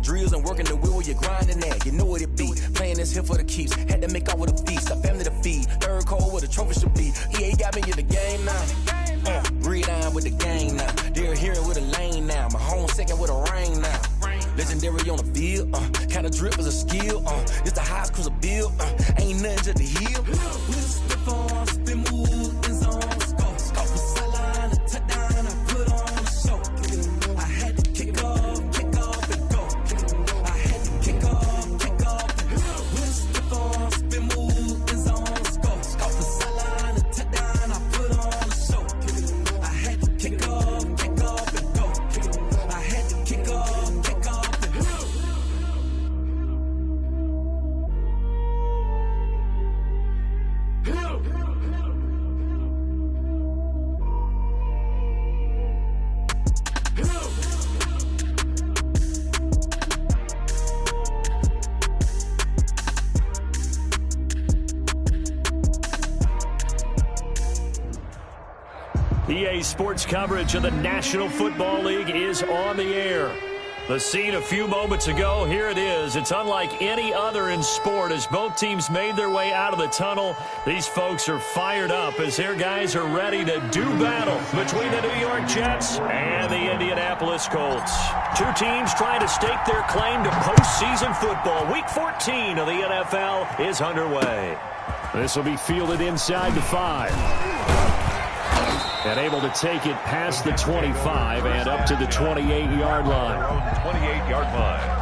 drills and working the wheel where you're grinding at. You know what it be. Playing this here for the keeps. Had to make off with a feast. A family to feed. Third cold where the trophy should be. EA got me in the game now. Breed on with the gang now. They're here with a lane now. My home second with a rain now. Legendary on the field. Kind of drip is a skill. It's the highest cruiser bill. Ain't nothing just the heel. Slip on, spin move, in zone. Scope for sideline, a touchdown. I put on a show. I had to kick off and go. I had to kick off and go. Slip on, spin move, in zone. Scope for sideline, a touchdown. I put on a show. I had to kick off and go. I had to kick off and go. EA Sports coverage of the National Football League is on the air. The scene a few moments ago, here it is. It's unlike any other in sport as both teams made their way out of the tunnel. These folks are fired up as their guys are ready to do battle between the New York Jets and the Indianapolis Colts. Two teams trying to stake their claim to postseason football. Week 14 of the NFL is underway. This will be fielded inside the 5. And able to take it past the 25 and up to the 28-yard line. 28-yard line.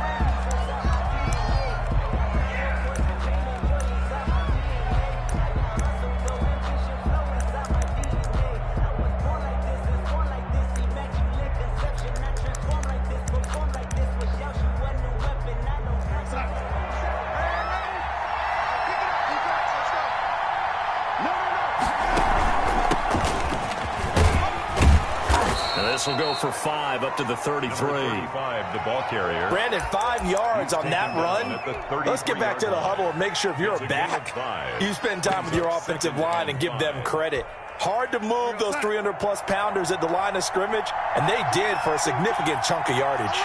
This will go for 5 up to the 33. 35, the ball carrier. Brandon, 5 yards on that run. Let's get back to the huddle and make sure if you're a back, you spend time with your offensive line and give them credit. Hard to move those 300-plus pounders at the line of scrimmage, and they did for a significant chunk of yardage.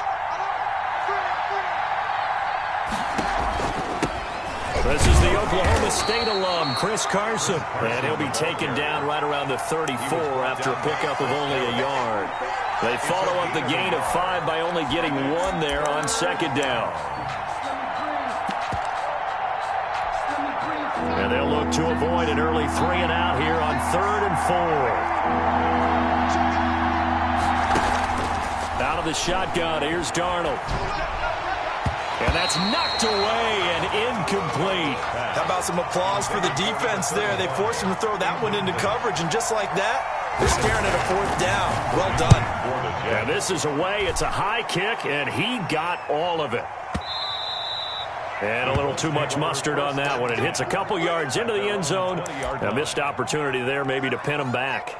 This is the Oklahoma State alum, Chris Carson. And he'll be taken down right around the 34 after a pickup of only a yard. They follow up the gain of 5 by only getting 1 there on second down. And they'll look to avoid an early 3-and-out here on 3rd and 4. Out of the shotgun, here's Darnold. And that's knocked away and incomplete. How about some applause for the defense there? They forced him to throw that one into coverage, and just like that, they're staring at a 4th down. Well done. And this is away. It's a high kick, and he got all of it. And a little too much mustard on that one. It hits a couple yards into the end zone. A missed opportunity there maybe to pin him back.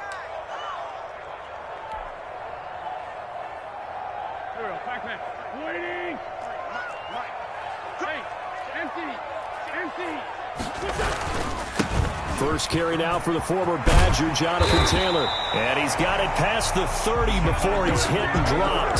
First carry now for the former Badger, Jonathan Taylor. And he's got it past the 30 before he's hit and dropped.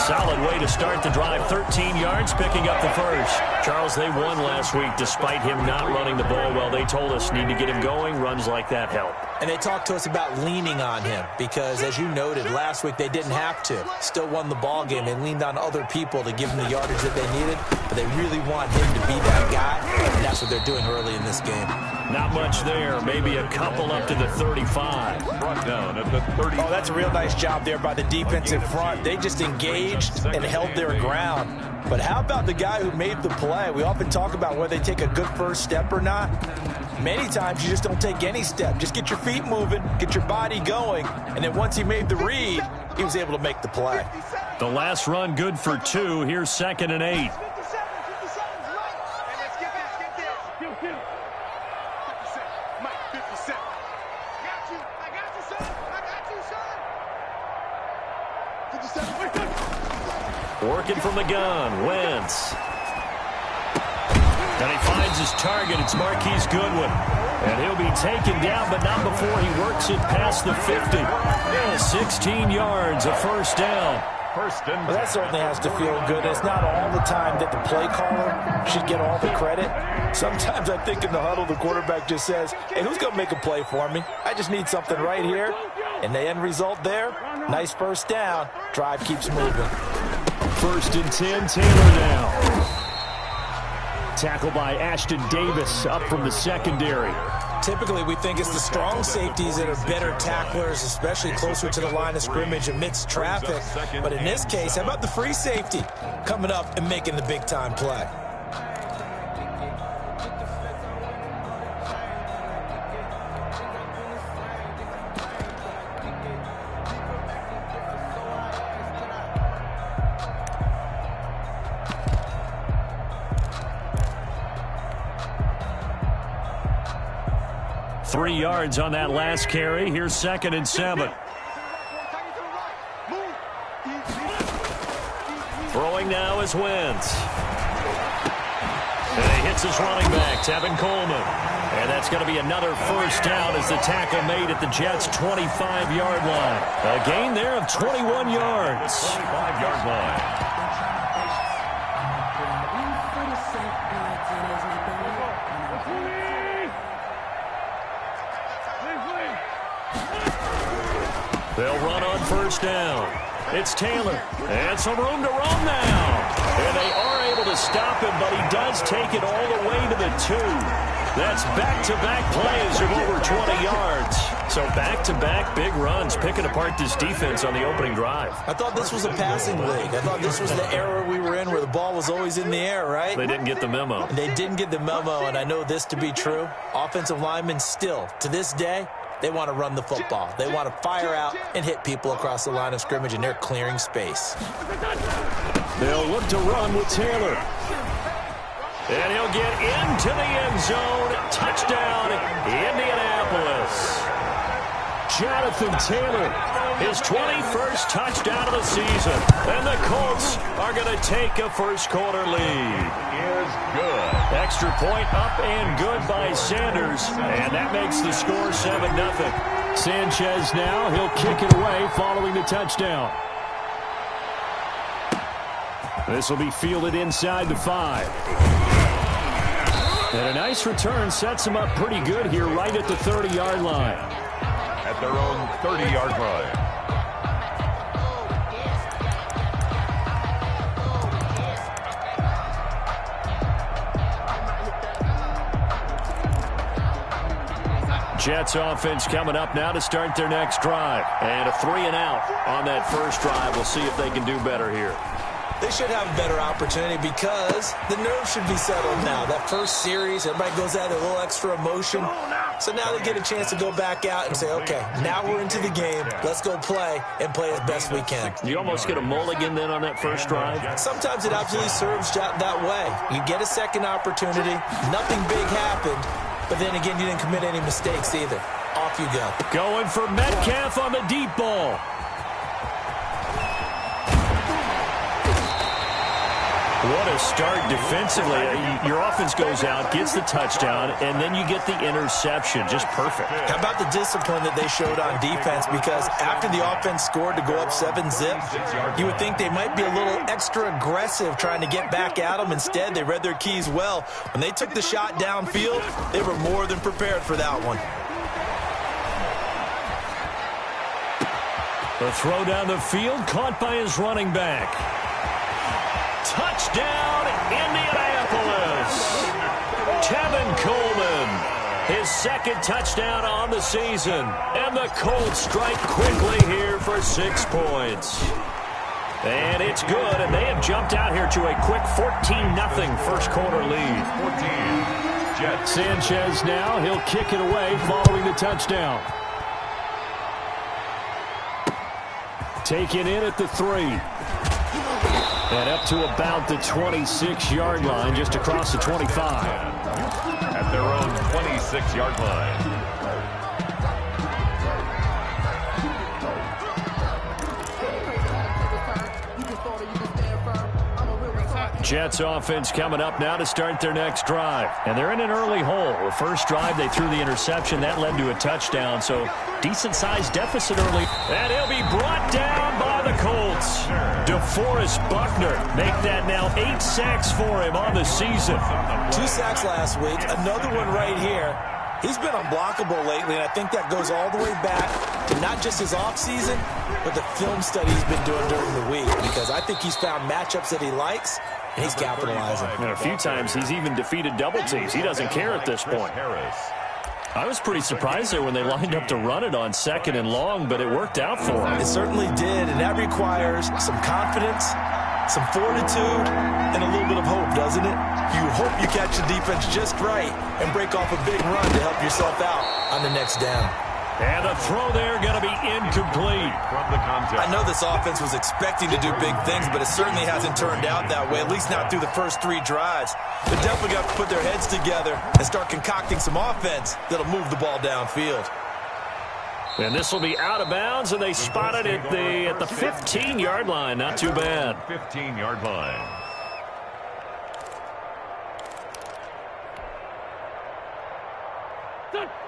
Solid way to start the drive. 13 yards, picking up the first. Charles, they won last week despite him not running the ball well. They told us need to get him going. Runs like that help. And they talked to us about leaning on him because, as you noted, last week they didn't have to. Still won the ball game. They leaned on other people to give them the yardage that they needed, but they really want him to be that guy, and that's what they're doing early in this game. Not much there. Maybe a couple up to the 35. Brought down at the 30. Oh, that's a real nice job there by the defensive front. They just engaged and held their ground. But how about the guy who made the play? We often talk about whether they take a good first step or not. Many times you just don't take any step. Just get your feet moving, get your body going, and then once he made the read, he was able to make the play. The last run good for 2. Here's 2nd and 8. Working from the gun, Wentz. And he finds his target. It's Marquise Goodwin. And he'll be taken down, but not before he works it past the 50. 16 yards, a first down. First and Well, that certainly has to feel good. It's not all the time that the play caller should get all the credit. Sometimes I think in the huddle, the quarterback just says, hey, who's going to make a play for me? I just need something right here. And the end result there, nice first down. Drive keeps moving. First and 10, Taylor now. Tackled by Ashton Davis up from the secondary. Typically, we think it's the strong safeties that are better tacklers, especially closer to the line of scrimmage amidst traffic. But in this case, how about the free safety coming up and making the big-time play? Three yards on that last carry. Here's 2nd and 7. Throwing now is Wentz. And he hits his running back, Tevin Coleman. And that's going to be another first down as the tackle made at the Jets' 25-yard line. A gain there of 21 yards. 25-yard line. They'll run on first down. It's Taylor. And some room to roam now. And they are able to stop him, but he does take it all the way to the 2. That's back-to-back plays of over 20 yards. So back-to-back big runs, picking apart this defense on the opening drive. I thought this was a passing league. I thought this was the era we were in where the ball was always in the air, right? They didn't get the memo. They didn't get the memo, and I know this to be true. Offensive linemen still, to this day, they want to run the football. They want to fire out and hit people across the line of scrimmage, and they're clearing space. They'll look to run with Taylor. And he'll get into the end zone. Touchdown, Indianapolis. Jonathan Taylor, his 21st touchdown of the season. And the Colts are going to take a first-quarter lead. Is good. Extra point up and good by Sanders. And that makes the score 7-0. Sanchez now, he'll kick it away following the touchdown. This will be fielded inside the 5. And a nice return sets him up pretty good here right at the 30-yard line. At their own 30-yard line. Jets offense coming up now to start their next drive. And a 3 and out on that first drive. We'll see if they can do better here. They should have a better opportunity because the nerves should be settled now. That first series, everybody goes out with a little extra emotion. So now they get a chance to go back out and say, okay, now we're into the game. Let's go play and play as best we can. You almost get a mulligan then on that first drive? Sometimes it absolutely serves that way. You get a second opportunity. Nothing big happened. But then again, you didn't commit any mistakes either. Off you go. Going for Metcalf on the deep ball. What a start defensively. Your offense goes out, gets the touchdown, and then you get the interception. Just perfect. How about the discipline that they showed on defense? Because after the offense scored to go up 7-zip, you would think they might be a little extra aggressive trying to get back at them. Instead, they read their keys well. When they took the shot downfield, they were more than prepared for that one. The throw down the field, caught by his running back. Touchdown, Indianapolis. Tevin Coleman, his second touchdown on the season. And the Colts strike quickly here for 6 points. And it's good, and they have jumped out here to a quick 14-0 first-quarter lead. 14, Jets. Sanchez now, he'll kick it away following the touchdown. Taken in at the 3. And up to about the 26-yard line, just across the 25. At their own 26-yard line. Jets offense coming up now to start their next drive. And they're in an early hole. The first drive, they threw the interception. That led to a touchdown, so decent-sized deficit early. And he'll be brought down by the the Colts. DeForest Buckner make that now 8 sacks for him on the season. 2 sacks last week, another one right here. He's been unblockable lately, and I think that goes all the way back to not just his offseason, but the film study he's been doing during the week, because I think he's found matchups that he likes, and he's capitalizing. And a few times he's even defeated double teams. He doesn't care at this point. I was pretty surprised there when they lined up to run it on 2nd and long, but it worked out for him. It certainly did, and that requires some confidence, some fortitude, and a little bit of hope, doesn't it? You hope you catch the defense just right and break off a big run to help yourself out on the next down. And the throw there going to be incomplete. From the contact. I know this offense was expecting to do big things, but it certainly hasn't turned out that way, at least not through the first 3 drives. They definitely got to put their heads together and start concocting some offense that'll move the ball downfield. And this will be out of bounds, and they spot it at the 15-yard line. Not too bad. 15-yard line.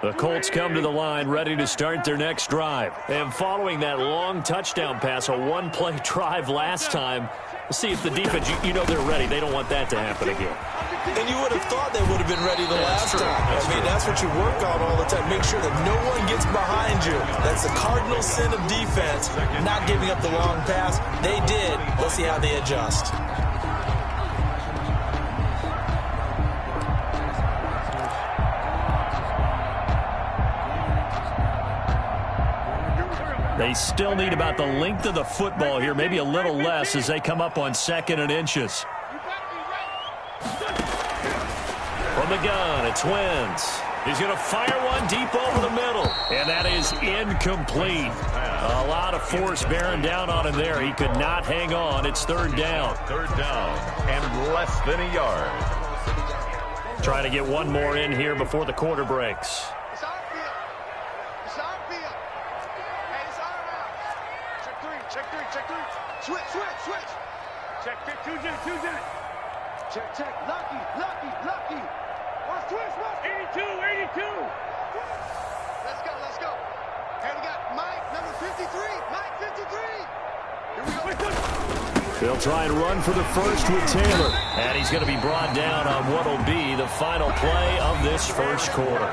The Colts come to the line ready to start their next drive. And following that long touchdown pass, a one-play drive last time, let's see if the defense, you know they're ready. They don't want that to happen again. And you would have thought they would have been ready the last time. I mean, that's what you work on all the time. Make sure that no one gets behind you. That's the cardinal sin of defense, not giving up the long pass. They did. Let's see how they adjust. They still need about the length of the football here, maybe a little less as they come up on 2nd and inches. From the gun, it's Wentz. He's going to fire one deep over the middle, and that is incomplete. A lot of force bearing down on him there. He could not hang on. It's 3rd down. 3rd down and less than a yard. Trying to get one more in here before the quarter breaks. Switch. Check, 2 jet. Check. Lucky. Switch. 82. Let's go. And we got Mike, number 53. Mike, 53. Here we go. They'll try and run for the first with Taylor. And he's going to be brought down on what will be the final play of this first quarter.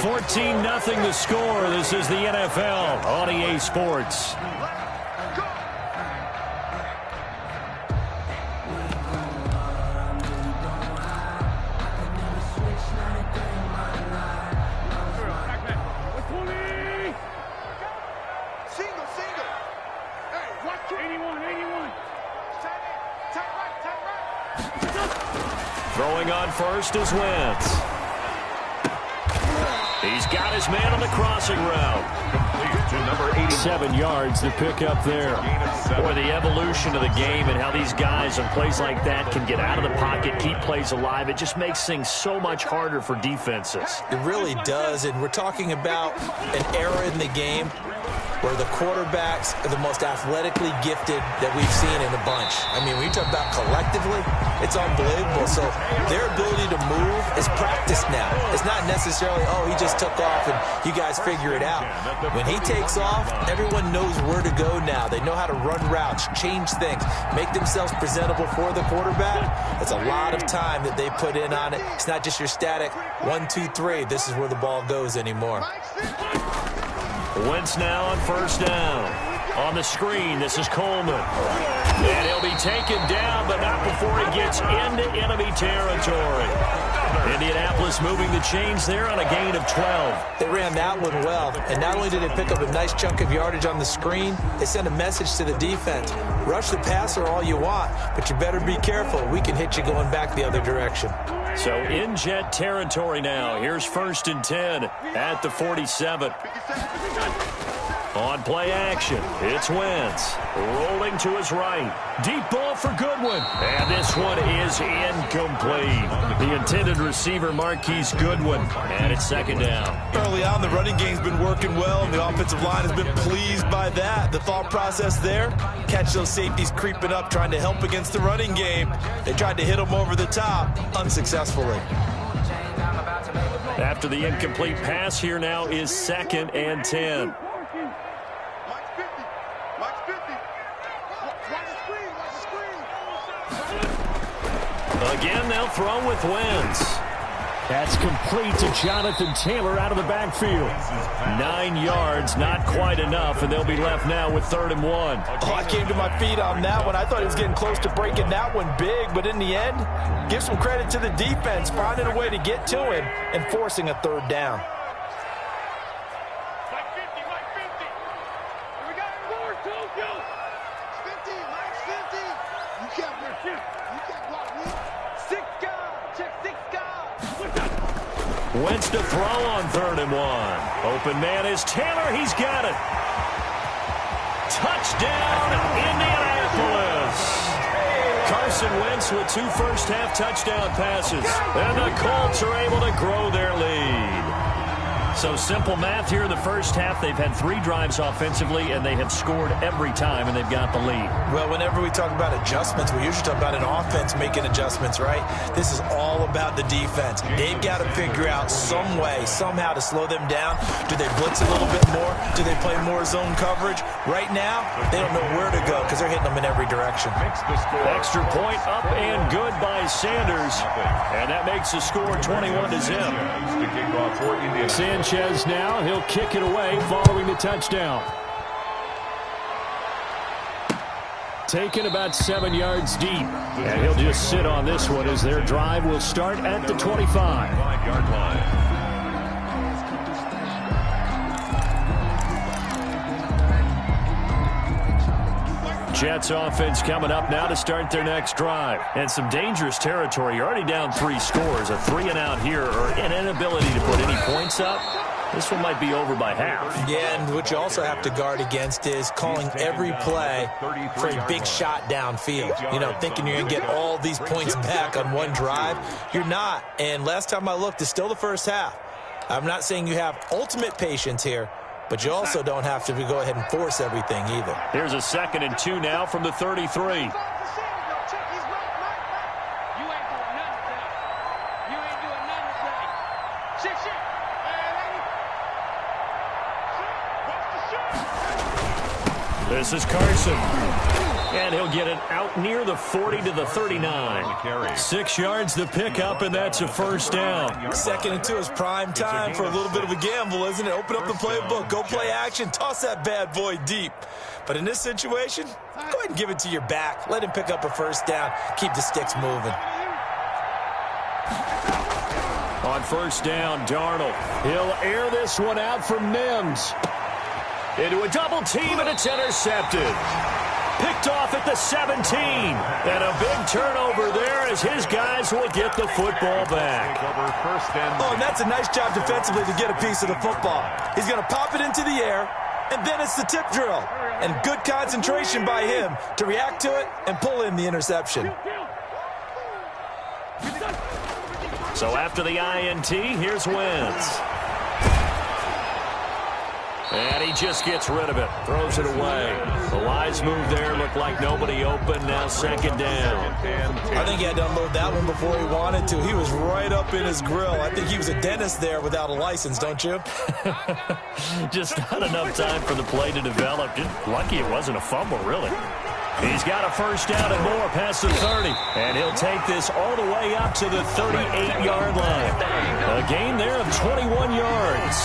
14-0 the score. This is the NFL on EA Sports. Throwing on first is Wentz. He's got his man on the crossing route. Complete to number 80. 7 yards to pick up there. Boy, the evolution of the game and how these guys on plays like that can get out of the pocket, keep plays alive, it just makes things so much harder for defenses. It really does, and we're talking about an era in the game where the quarterbacks are the most athletically gifted that we've seen in a bunch. I mean, when you talk about collectively, it's unbelievable. So their ability to move is practiced now. It's not necessarily, oh, he just took off and you guys figure it out. When he takes off, everyone knows where to go now. They know how to run routes, change things, make themselves presentable for the quarterback. It's a lot of time that they put in on it. It's not just your static 1, 2, 3. This is where the ball goes anymore. Wentz now on first down. On the screen, this is Coleman. And he'll be taken down, but not before he gets into enemy territory. Indianapolis moving the chains there on a gain of 12. They ran that one well, and not only did they pick up a nice chunk of yardage on the screen, they sent a message to the defense. Rush the passer all you want, but you better be careful. We can hit you going back the other direction. So in jet territory now. Here's 1st and 10 at the 47. On play action, it's Wentz. Rolling to his right. Deep ball for Goodwin. And this one is incomplete. The intended receiver, Marquise Goodwin. And it's 2nd down. Early on, the running game's been working well, and the offensive line has been pleased by that. The thought process there, catch those safeties creeping up, trying to help against the running game. They tried to hit them over the top, unsuccessfully. After the incomplete pass, here now is 2nd and 10. Again, they'll throw with Wentz. That's complete to Jonathan Taylor out of the backfield. 9 yards, not quite enough, and they'll be left now with 3rd and 1. Oh, I came to my feet on that one. I thought he was getting close to breaking that one big, but in the end, give some credit to the defense, finding a way to get to him and forcing a 3rd down. Mike 50, Mike 50. We got more, Tokyo. 50, Mike 50. You can't block me. 6 guys. Check 6 guys. Wentz to throw on 3rd and 1. Open man is Taylor. He's got it. Touchdown, Indianapolis. Carson Wentz with 2 first-half touchdown passes. And the Colts are able to grow their lead. So simple math here in the first half. They've had 3 drives offensively, and they have scored every time, and they've got the lead. Well, whenever we talk about adjustments, we usually talk about an offense making adjustments, right? This is all about the defense. They've got to figure out some way, somehow to slow them down. Do they blitz a little bit more? Do they play more zone coverage? Right now, they don't know where to go because they're hitting them in every direction. Extra point up and good by Sanders. And that makes the score 21-0. Sanchez now, he'll kick it away following the touchdown. Taken about 7 yards deep. And he'll just sit on this one as their drive will start at the 25-yard line. Jets offense coming up now to start their next drive. And some dangerous territory. You're already down 3 scores. A 3-and-out here or an inability to put any points up. This one might be over by half. Yeah, and what you also have to guard against is calling every play for a big shot downfield. You know, thinking you're going to get all these points back on one drive. You're not. And last time I looked, it's still the first half. I'm not saying you have ultimate patience here, but you also don't have to go ahead and force everything either. Here's a 2nd and 2 now from the 33. This is Carson. And he'll get it out near the 40 to the 39. 6 yards to pick up, and that's a first down. 2nd and 2 is prime time for a little bit of a gamble, isn't it? Open up the playbook, go play action, toss that bad boy deep. But in this situation, go ahead and give it to your back. Let him pick up a first down. Keep the sticks moving. On first down, Darnold. He'll air this one out from Mims. Into a double team, and it's intercepted. Picked off at the 17. And a big turnover there as his guys will get the football back. Oh, and that's a nice job defensively to get a piece of the football. He's going to pop it into the air, and then it's the tip drill. And good concentration by him to react to it and pull in the interception. So after the INT, here's Wentz. And he just gets rid of it. Throws it away. The wise move there. Looked like nobody open. Now 2nd down. I think he had to unload that one before he wanted to. He was right up in his grill. I think he was a dentist there without a license, don't you? Just not enough time for the play to develop. Just lucky it wasn't a fumble, really. He's got a first down and more past the 30. And he'll take this all the way up to the 38-yard line. A gain there of 21 yards.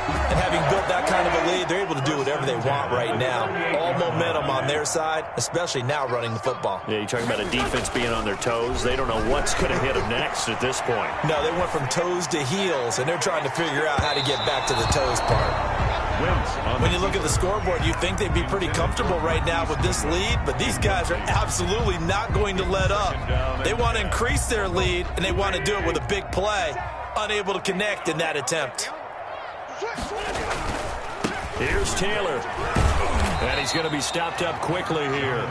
And having built that kind of a lead, they're able to do whatever they want right now. All momentum on their side, especially now running the football. Yeah, you're talking about a defense being on their toes. They don't know what's going to hit them next at this point. No, they went from toes to heels, and they're trying to figure out how to get back to the toes part. When you look at the scoreboard, you think they'd be pretty comfortable right now with this lead, but these guys are absolutely not going to let up. They want to increase their lead, and they want to do it with a big play, unable to connect in that attempt. Here's Taylor. And he's going to be stopped up quickly here.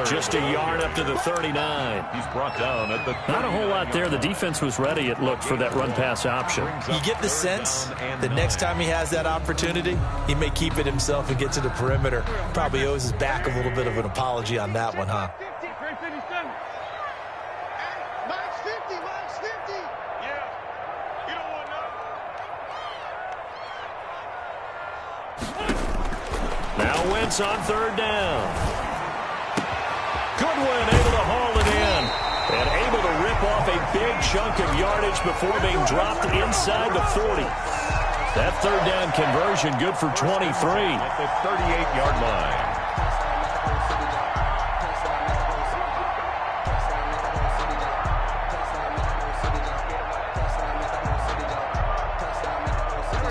Just a yard up to the 39. He's brought down at the 30. Not a whole lot there. The defense was ready, it looked, for that run-pass option. You get the sense the next time he has that opportunity, he may keep it himself and get to the perimeter. Probably owes his back a little bit of an apology on that one, huh? Now Wentz on 3rd down. Goodwin able to haul it in. And able to rip big chunk of yardage before being dropped inside the 40. That third down conversion good for 23. At the 38-yard line.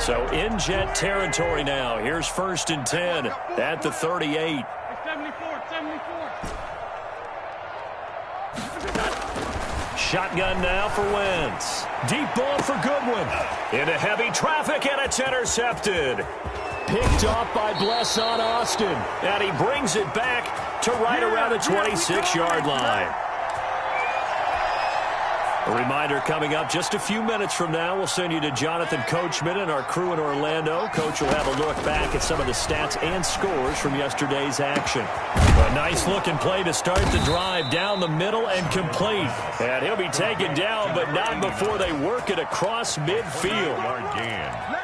So in Jet territory now. Here's 1st and 10 at the 38. 74. Shotgun now for Wentz. Deep ball for Goodwin. Into heavy traffic, and it's intercepted. Picked off by Blesson Austin. And he brings it back to right around the 26-yard line. A reminder coming up just a few minutes from now. We'll send you to Jonathan Coachman and our crew in Orlando. Coach will have a look back at some of the stats and scores from yesterday's action. A nice-looking play to start the drive down the middle and complete. And he'll be taken down, but not before they work it across midfield.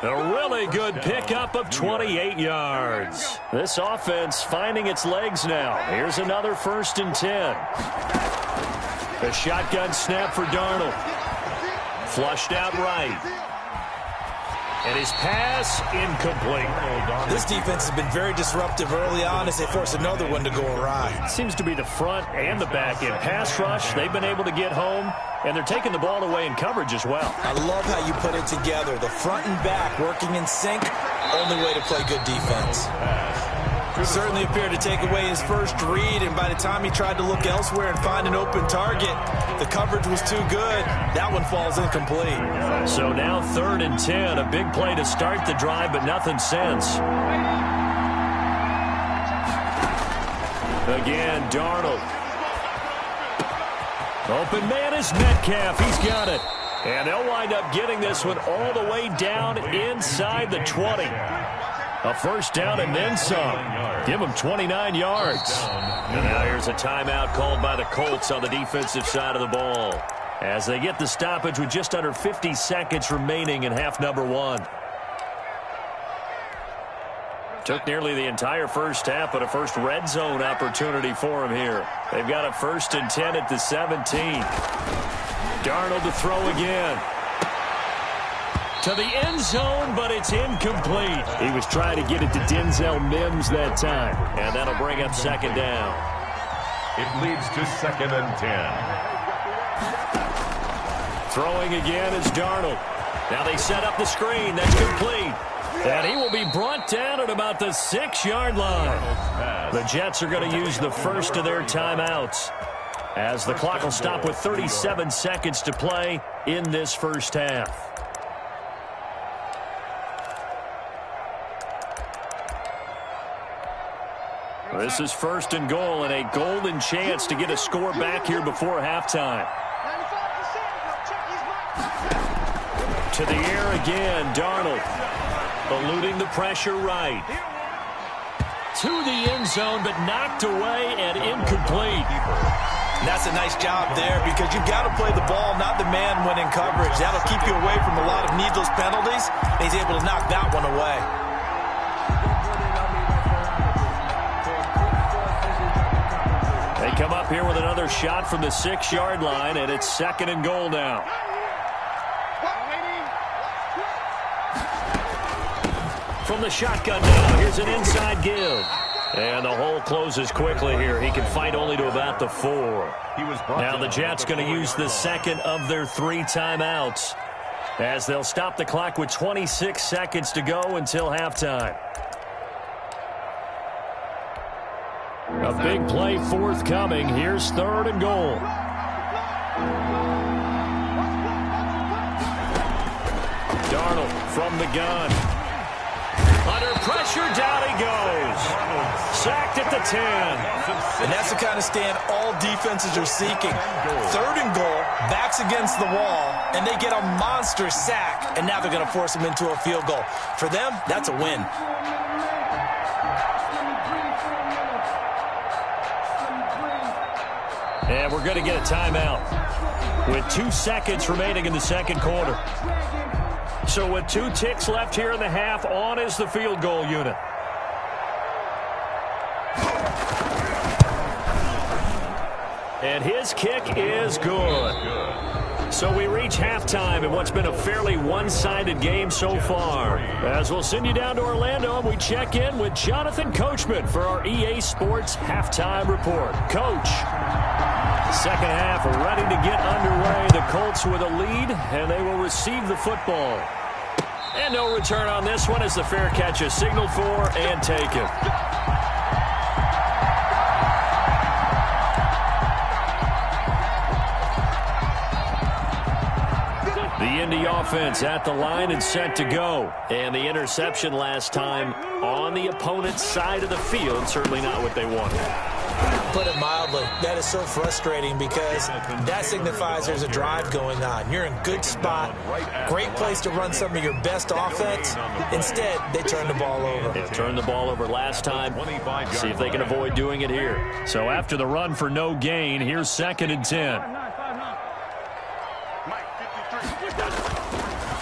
A really good pickup of 28 yards. This offense finding its legs now. Here's another 1st and 10. A shotgun snap for Darnold. Flushed out right. And his pass incomplete. This defense has been very disruptive early on as they force another one to go awry. Seems to be the front and the back end. Pass rush, they've been able to get home, and they're taking the ball away in coverage as well. I love how you put it together. The front and back working in sync. Only way to play good defense. Certainly appeared to take away his first read, and by the time he tried to look elsewhere and find an open target, the coverage was too good. That one falls incomplete. So now 3rd and 10, a big play to start the drive, but nothing since. Again, Darnold. Open man is Metcalf. He's got it. And they'll wind up getting this one all the way down inside the 20. A 1st down and then some. Give them 29 yards. And now here's a timeout called by the Colts on the defensive side of the ball, as they get the stoppage with just under 50 seconds remaining in half number 1. Took nearly the entire first half, but a first red zone opportunity for him here. They've got a 1st and 10 at the 17. Darnold to throw again. To the end zone, but it's incomplete. He was trying to get it to Denzel Mims that time. And that'll bring up 2nd down. It leads to 2nd and 10. Throwing again is Darnold. Now they set up the screen. That's complete. And he will be brought down at about the 6-yard line. The Jets are going to use the first of their timeouts, as the clock will stop with 37 seconds to play in this first half. This is 1st and goal, and a golden chance to get a score back here before halftime. To the air again, Darnold. Eluding the pressure right. To the end zone, but knocked away and incomplete. That's a nice job there, because you've got to play the ball, not the man when in coverage. That'll keep you away from a lot of needless penalties. He's able to knock that one away. They come up here with another shot from the 6-yard line, and it's 2nd and goal now. From the shotgun now, here's an inside give. And the hole closes quickly here. He can fight only to about the 4. Now the Jets going to use the 2nd of their 3 timeouts, as they'll stop the clock with 26 seconds to go until halftime. A big play forthcoming. Here's 3rd and goal. Darnold from the gun. Under pressure, down he goes. Sacked at the 10. And that's the kind of stand all defenses are seeking. 3rd and goal, backs against the wall, and they get a monster sack, and now they're going to force them into a field goal. For them, that's a win. And we're going to get a timeout with 2 seconds remaining in the 2nd quarter. So with 2 ticks left here in the half, on is the field goal unit. And his kick is good. So we reach halftime in what's been a fairly one-sided game so far. As we'll send you down to Orlando, and we check in with Jonathan Coachman for our EA Sports Halftime Report. Coach, second half ready to get underway. The Colts with a lead, and they will receive the football. And no return on this one as the fair catch is signaled for and taken. The Indy offense at the line and set to go. And the interception last time on the opponent's side of the field. Certainly not what they wanted. Put it mildly, that is so frustrating because that signifies there's a drive going on. You're in good spot, great place to run some of your best offense. Instead, they turn the ball over. They turned the ball over last time. See if they can avoid doing it here. So after the run for no gain, here's 2nd and 10.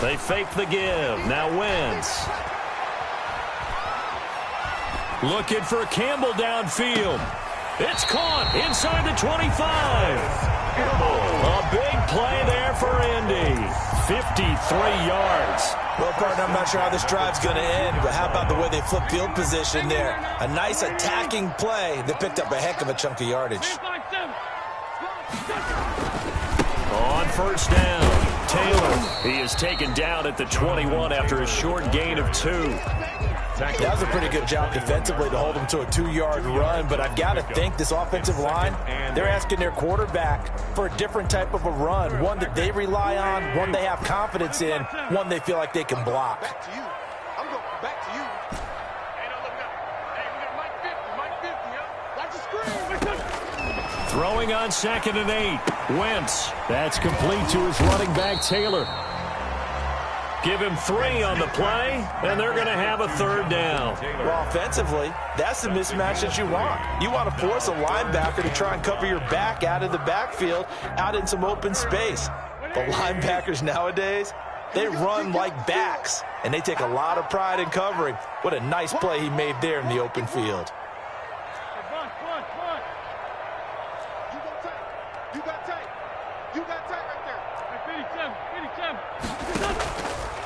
They fake the give. Now Wentz. Looking for Campbell downfield. It's caught inside the 25. A big play there for Indy. 53 yards. Well, partner, I'm not sure how this drive's going to end, but how about the way they flip field position there? A nice attacking play that picked up a heck of a chunk of yardage. On first down, Taylor. He is taken down at the 21 after a short gain of 2. That was a pretty good job defensively to hold them to a 2-yard run, but I've got to think this offensive line, they're asking their quarterback for a different type of a run, one that they rely on, one they have confidence in, one they feel like they can block. Back to you. I'm going back to you. Hey, no, look up. Hey, we got Mike 50, yeah? Watch the screen. Throwing on 2nd and 8. Wentz. That's complete to his running back, Taylor. Give him 3 on the play, and they're going to have a 3rd down. Well, offensively, that's the mismatch that you want. You want to force a linebacker to try and cover your back out of the backfield, out in some open space. The linebackers nowadays, they run like backs, and they take a lot of pride in covering. What a nice play he made there in the open field.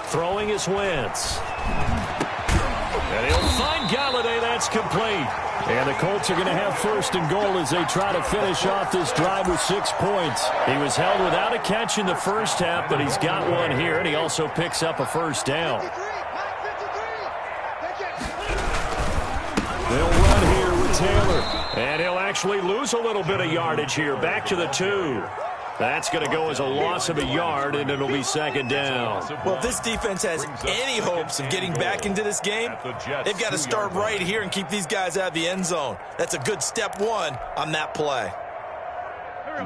Throwing is Wentz. And he'll find Galladay. That's complete. And the Colts are going to have 1st and goal as they try to finish off this drive with 6 points. He was held without a catch in the first half, but he's got one here, and he also picks up a 1st down. They'll run here with Taylor. And he'll actually lose a little bit of yardage here. Back to the 2. That's going to go as a loss of a yard, and it'll be 2nd down. Well, if this defense has any hopes of getting back into this game, they've got to start right here and keep these guys out of the end zone. That's a good step 1 on that play.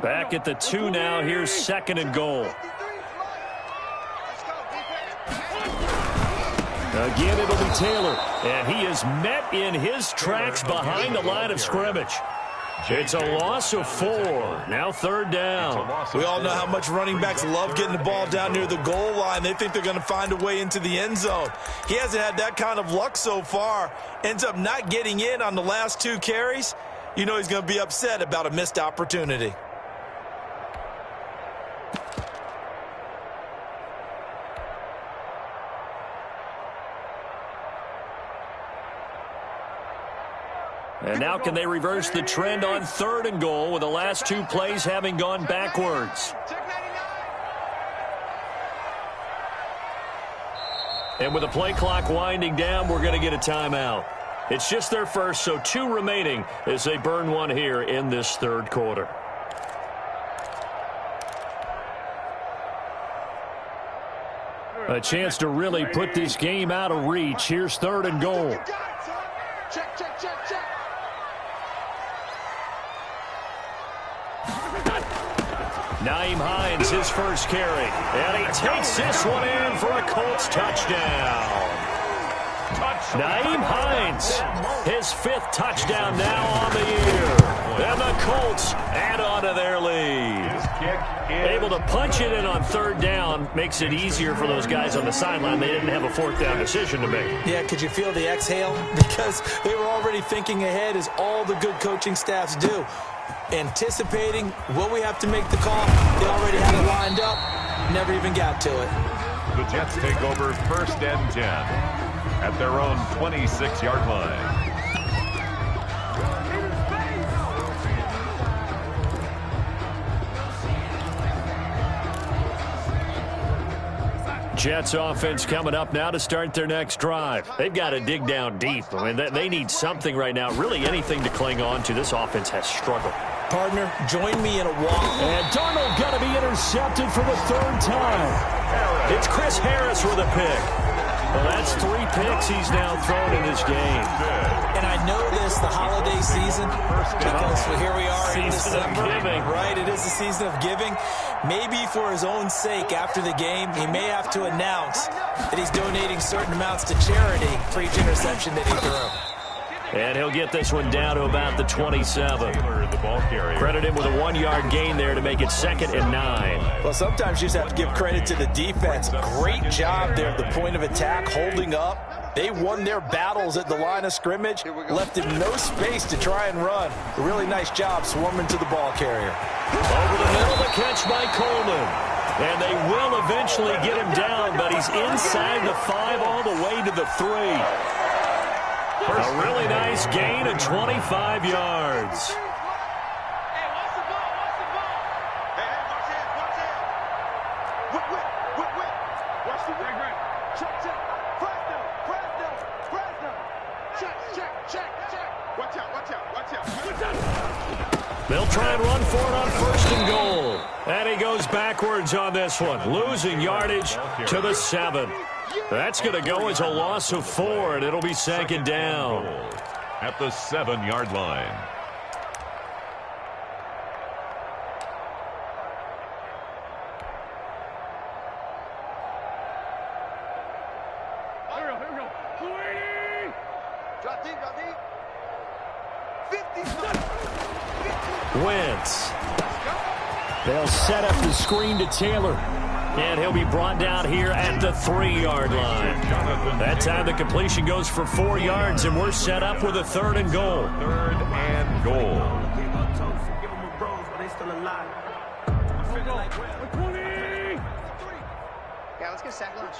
Back at the 2 now. Here's 2nd and goal. Again, it'll be Taylor, and he is met in his tracks behind the line of scrimmage. It's a loss of 4. Now 3rd down. We all know how much running backs love getting the ball down near the goal line. They think they're going to find a way into the end zone. He hasn't had that kind of luck so far. Ends up not getting in on the last 2 carries. You know he's going to be upset about a missed opportunity. And now can they reverse the trend on 3rd and goal with the last 2 plays having gone backwards? And with the play clock winding down, we're going to get a timeout. It's just their first, so 2 remaining as they burn one here in this 3rd quarter. A chance to really put this game out of reach. Here's 3rd and goal. Check, check, check, check. Naeem Hines, his first carry. And he takes this one in for a Colts touchdown. Naeem Hines, his 5th touchdown now on the year. And the Colts add on to their lead. Able to punch it in on 3rd down makes it easier for those guys on the sideline. They didn't have a 4th down decision to make. Yeah, could you feel the exhale? Because they were already thinking ahead, as all the good coaching staffs do. anticipating, will we have to make the call? They already had it lined up, never even got to it. The Jets take over 1st and 10 at their own 26-yard line. Jets offense coming up now to start their next drive. They've got to dig down deep. I mean, they need something right now, really anything to cling on to. This offense has struggled. Partner, join me in a walk. And Darnold going to be intercepted for the 3rd time. It's Chris Harris with a pick. Well, that's 3 picks he's now thrown in this game. And I know this, the holiday season, because here we are in December. Right, it is the season of giving. Maybe for his own sake, after the game, he may have to announce that he's donating certain amounts to charity for each interception that he threw. And he'll get this one down to about the 27. Credit him with a 1-yard gain there to make it 2nd and 9. Well, sometimes you just have to give credit to the defense. Great job there at the point of attack, holding up. They won their battles at the line of scrimmage, left him no space to try and run. A really nice job swarming to the ball carrier. Over the middle, the catch by Coleman. And they will eventually get him down, but he's inside the 5 all the way to the 3. A really nice gain of 25 yards. They'll try and run for it on 1st and goal. And he goes backwards on this one, losing yardage to the 7. That's going to go as a loss of 4, and it'll be 2nd down. At the 7-yard line. Here we go. 20! Drop deep. 50. Wentz. They'll set up the screen to Taylor. And he'll be brought down here at the 3-yard line. That time the completion goes for 4 yards, and we're set up with a 3rd and goal. 3rd and goal. Yeah, let's get sack lunch.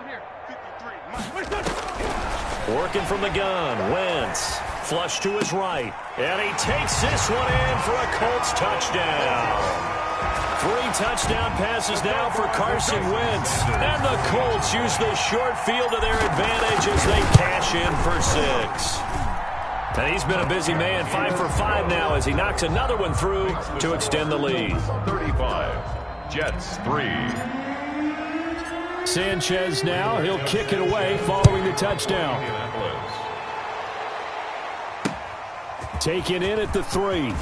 Here. 53. Working from the gun, Wentz. Flush to his right. And he takes this one in for a Colts touchdown. 3 touchdown passes now for Carson Wentz. And the Colts use the short field to their advantage as they cash in for 6. And he's been a busy man, 5 for 5 now as he knocks another one through to extend the lead. 35. Jets 3. Sanchez now, he'll kick it away following the touchdown. Taken in at the 3.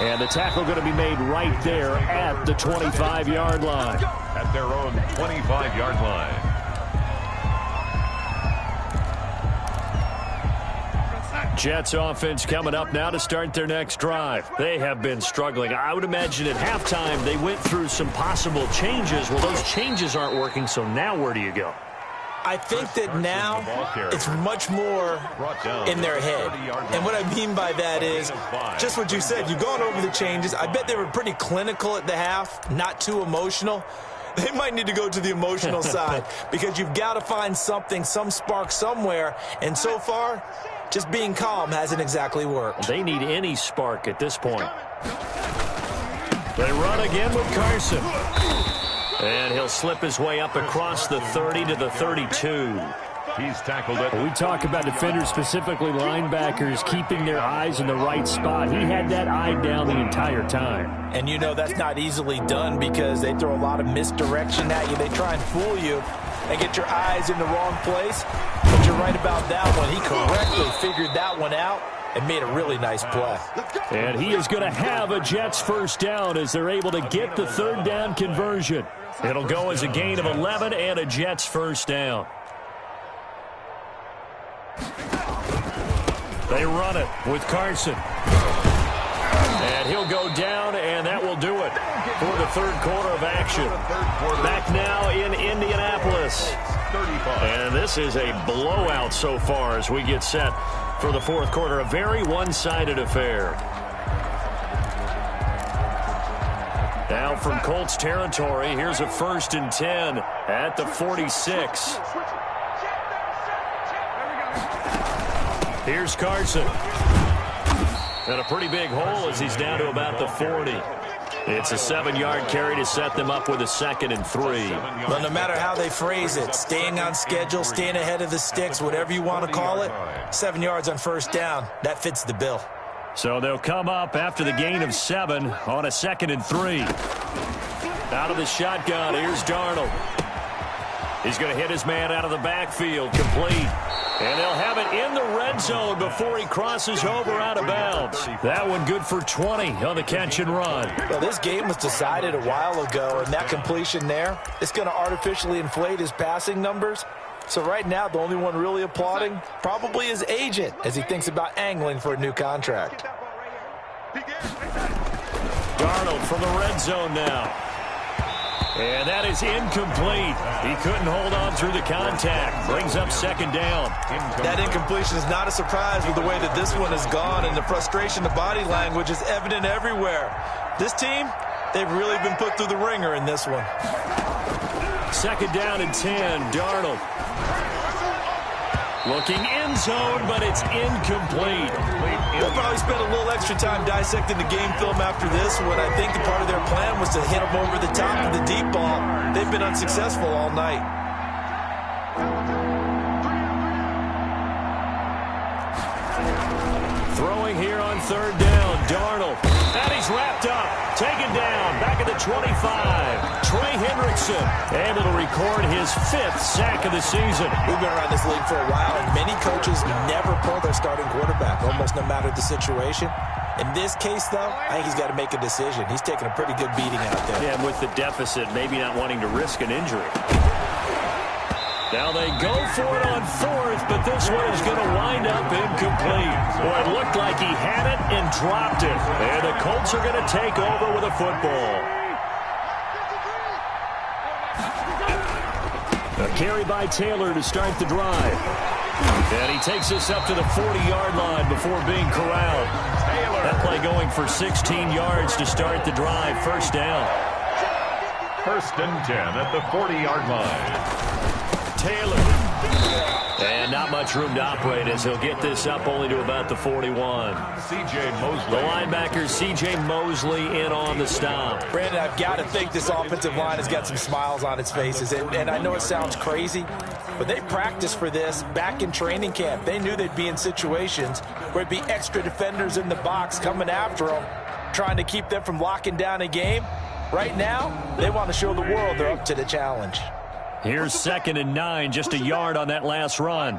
And the tackle going to be made right there at the 25-yard line. At their own 25-yard line. Jets offense coming up now to start their next drive. They have been struggling. I would imagine at halftime they went through some possible changes. Well, those changes aren't working, so now where do you go? I think that now it's much more in their head. And what I mean by that is just what you said. You've gone over the changes. I bet they were pretty clinical at the half, not too emotional. They might need to go to the emotional side because you've got to find something, some spark somewhere. And so far, just being calm hasn't exactly worked. They need any spark at this point. They run again with Carson. And he'll slip his way up across the 30 to the 32. He's tackled it. We talk about defenders, specifically linebackers, keeping their eyes in the right spot. He had that eye down the entire time. And you know that's not easily done because they throw a lot of misdirection at you. They try and fool you and get your eyes in the wrong place. But you're right about that one. He correctly figured that one out and made a really nice play. And he is going to have a Jets first down as they're able to get the 3rd down conversion. It'll go as a gain of 11 and a Jets first down. They run it with Carson. And he'll go down, and that will do it for the 3rd quarter of action. Back now in Indianapolis. 35. And this is a blowout so far as we get set for the fourth quarter. A very one-sided affair. Now from Colts territory, here's a 1st and 10 at the 46. Here's Carson. And a pretty big hole as he's down to about the 40. It's a 7-yard carry to set them up with a 2nd and 3. Well, no matter how they phrase it, staying on schedule, staying ahead of the sticks, whatever you want to call it, 7 yards on 1st down, that fits the bill. So they'll come up after the gain of 7 on a 2nd and 3. Out of the shotgun, here's Darnold. He's going to hit his man out of the backfield, complete. And they'll have it in the red zone before he crosses over out of bounds. That one good for 20 on the catch and run. Well, this game was decided a while ago, and that completion there is going to artificially inflate his passing numbers. So right now, the only one really applauding probably his agent as he thinks about angling for a new contract. Darnold from the red zone now. And that is incomplete. He couldn't hold on through the contact. Brings up 2nd down. That incompletion is not a surprise with the way that this one has gone, and the frustration, the body language is evident everywhere. This team, they've really been put through the ringer in this one. 2nd down and 10, Darnold. Looking end zone, but it's incomplete. They'll probably spend a little extra time dissecting the game film after this one. I think the part of their plan was to hit them over the top of the deep ball. They've been unsuccessful all night. Throwing here on 3rd down, Darnold. And he's wrapped up. Taken down. Back at the 25. Trey Hendrickson able to record his 5th sack of the season. We've been around this league for a while, and many coaches never pull their starting quarterback, almost no matter the situation. In this case, though, I think he's got to make a decision. He's taking a pretty good beating out there. Yeah, and with the deficit, maybe not wanting to risk an injury. Now they go for it on 4th, but this one is going to wind up incomplete. Boy, it looked like he had it and dropped it. And the Colts are going to take over with a football. A carry by Taylor to start the drive. And he takes us up to the 40-yard line before being corralled. That play going for 16 yards to start the drive. 1st down. 1st and 10 at the 40-yard line. Taylor. And not much room to operate as he'll get this up only to about the 41. C.J. Mosley. The linebacker, C.J. Mosley, in on the stop. Brandon, I've got to think this offensive line has got some smiles on its faces. And I know it sounds crazy, but they practiced for this back in training camp. They knew they'd be in situations where it'd be extra defenders in the box coming after them, trying to keep them from locking down a game. Right now, they want to show the world they're up to the challenge. Here's 2nd and 9, just a yard on that last run.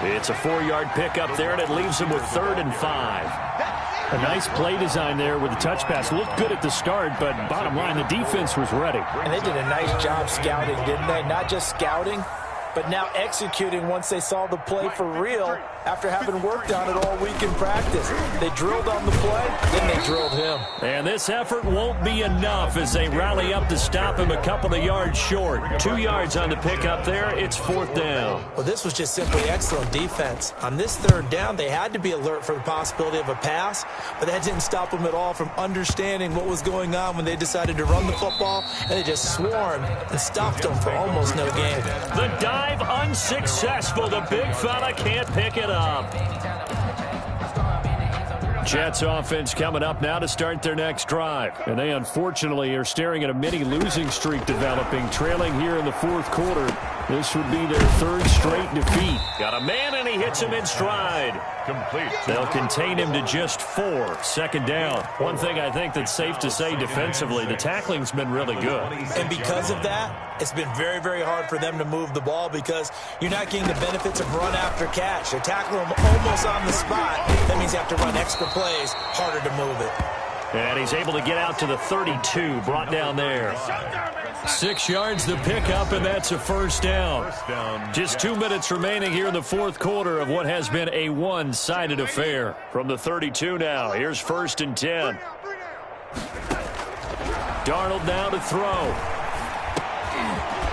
It's a 4-yard pickup there, and it leaves him with 3rd and 5. A nice play design there with the touch pass. Looked good at the start, but bottom line, the defense was ready. And they did a nice job scouting, didn't they? Not just scouting, but now executing once they saw the play for real after having worked on it all week in practice. They drilled on the play, then they drilled him. And this effort won't be enough as they rally up to stop him a couple of yards short. 2 yards on the pickup there. It's 4th down. Well, this was just simply excellent defense. On this 3rd down, they had to be alert for the possibility of a pass, but that didn't stop them at all from understanding what was going on when they decided to run the football, and they just swarmed and stuffed them for almost no gain. The dive unsuccessful. The big fella can't pick it up. Jets offense coming up now to start their next drive. And they unfortunately are staring at a mini losing streak developing, trailing here in the 4th quarter. This would be their 3rd straight defeat. Got a man, and he hits him in stride. Complete. They'll contain him to just 4. 2nd down. One thing I think that's safe to say defensively, the tackling's been really good. And because of that, it's been very, very hard for them to move the ball because you're not getting the benefits of run after catch. They're tackling them almost on the spot. That means you have to run extra plays, harder to move it. And he's able to get out to the 32, brought down there. 6 yards the pickup, and that's a first down. Just 2 minutes remaining here in the fourth quarter of what has been a one-sided affair. From the 32 now, here's 1st and 10. Darnold now to throw.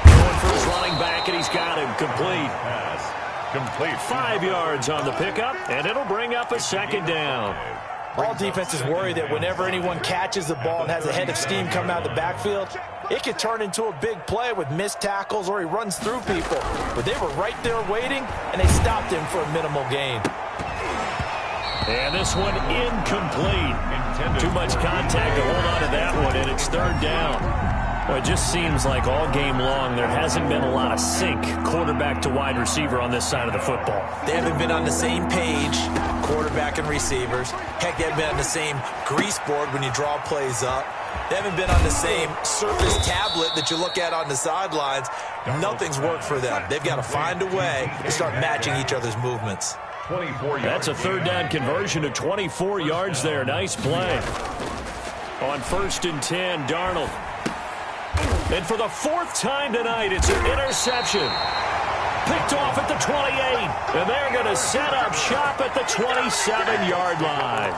Going for his running back, and he's got him. Complete. 5 yards on the pickup, and it'll bring up a second down. All defenses worry that whenever anyone catches the ball and has a head of steam coming out of the backfield, it could turn into a big play with missed tackles or he runs through people. But they were right there waiting, and they stopped him for a minimal gain. And this one incomplete. Too much contact to hold on to that one, and it's 3rd down. Well, it just seems like all game long there hasn't been a lot of sync quarterback to wide receiver on this side of the football. They haven't been on the same page, quarterback and receivers. Heck, they haven't been on the same grease board when you draw plays up. They haven't been on the same Surface tablet that you look at on the sidelines. Nothing's worked for them. They've got to find a way to start matching each other's movements. That's a 3rd down conversion to 24 yards there. Nice play. On 1st and 10, Darnold. And for the 4th time tonight, it's an interception. Picked off at the 28. And they're going to set up shop at the 27-yard line.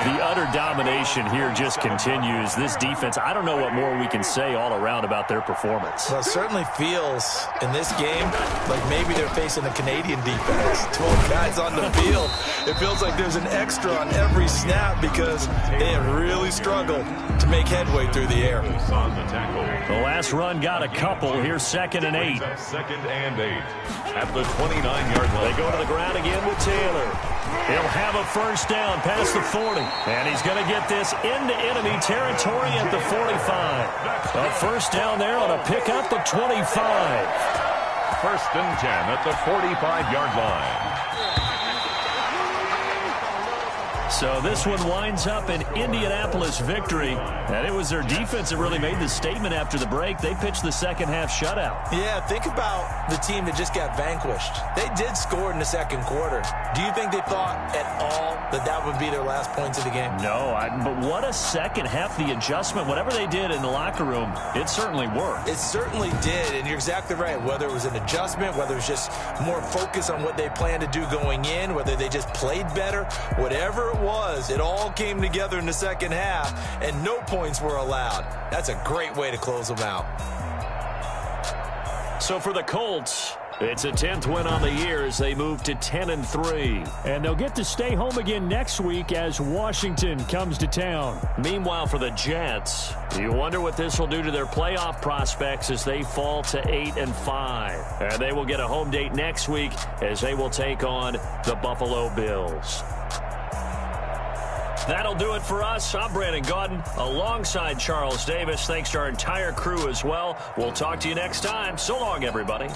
The utter domination here just continues. This defense, I don't know what more we can say all around about their performance. Well, it certainly feels in this game like maybe they're facing a Canadian defense. 12 guys on the field. It feels like there's an extra on every snap because they have really struggled to make headway through the air. The last run got a couple. Here's 2nd and 8. 2nd and 8 at the 29-yard line. They go to the ground again with Taylor. He'll have a first down past the 40. And he's going to get this into enemy territory at the 45. A first down there on a pickup of 25. 1st and 10 at the 45-yard line. So this one winds up an Indianapolis victory. And it was their defense that really made the statement after the break. They pitched the second-half shutout. Yeah, think about the team that just got vanquished. They did score in the 2nd quarter. Do you think they thought at all that that would be their last points of the game? No, but what a second half. The adjustment, whatever they did in the locker room, it certainly worked. It certainly did, and you're exactly right. Whether it was an adjustment, whether it was just more focus on what they planned to do going in, whether they just played better, whatever it was, it all came together in the 2nd half, and no points were allowed. That's a great way to close them out. So for the Colts, it's a 10th win on the year as they move to 10-3. And they'll get to stay home again next week as Washington comes to town. Meanwhile, for the Jets, you wonder what this will do to their playoff prospects as they fall to 8-5. And they will get a home date next week as they will take on the Buffalo Bills. That'll do it for us. I'm Brandon Gaudin alongside Charles Davis. Thanks to our entire crew as well. We'll talk to you next time. So long, everybody.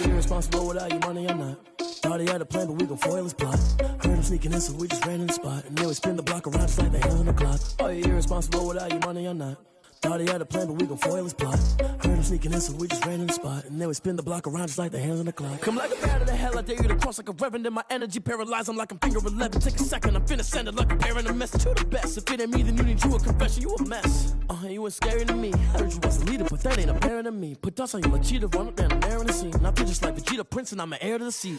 Responsible without your money, I'm not. Thought he had a plan, but we gon' foil his plot. Heard him sneaking in, so we just ran in the spot. And then we spin the block around just like the hell on the clock. Oh, you're irresponsible without your money, I'm not. Thought he had a plan, but we gon' foil his plot. Heard him sneaking in, so we just ran in the spot. And then we spin the block around just like the hands on the clock. Come like a bat of the hell, I dare you to cross like a reverend. And my energy paralyzed, I'm like I'm finger 11. Take a second, I'm finna send it like a bear in a mess. To the best, if it ain't me, then you need you a confession. You a mess. You ain't scary to me. Heard you was a leader, but that ain't apparent to me. Put dust on you like cheetah, run up down the air in the scene. Now I just like Vegeta Prince, and I'm an heir to the seat.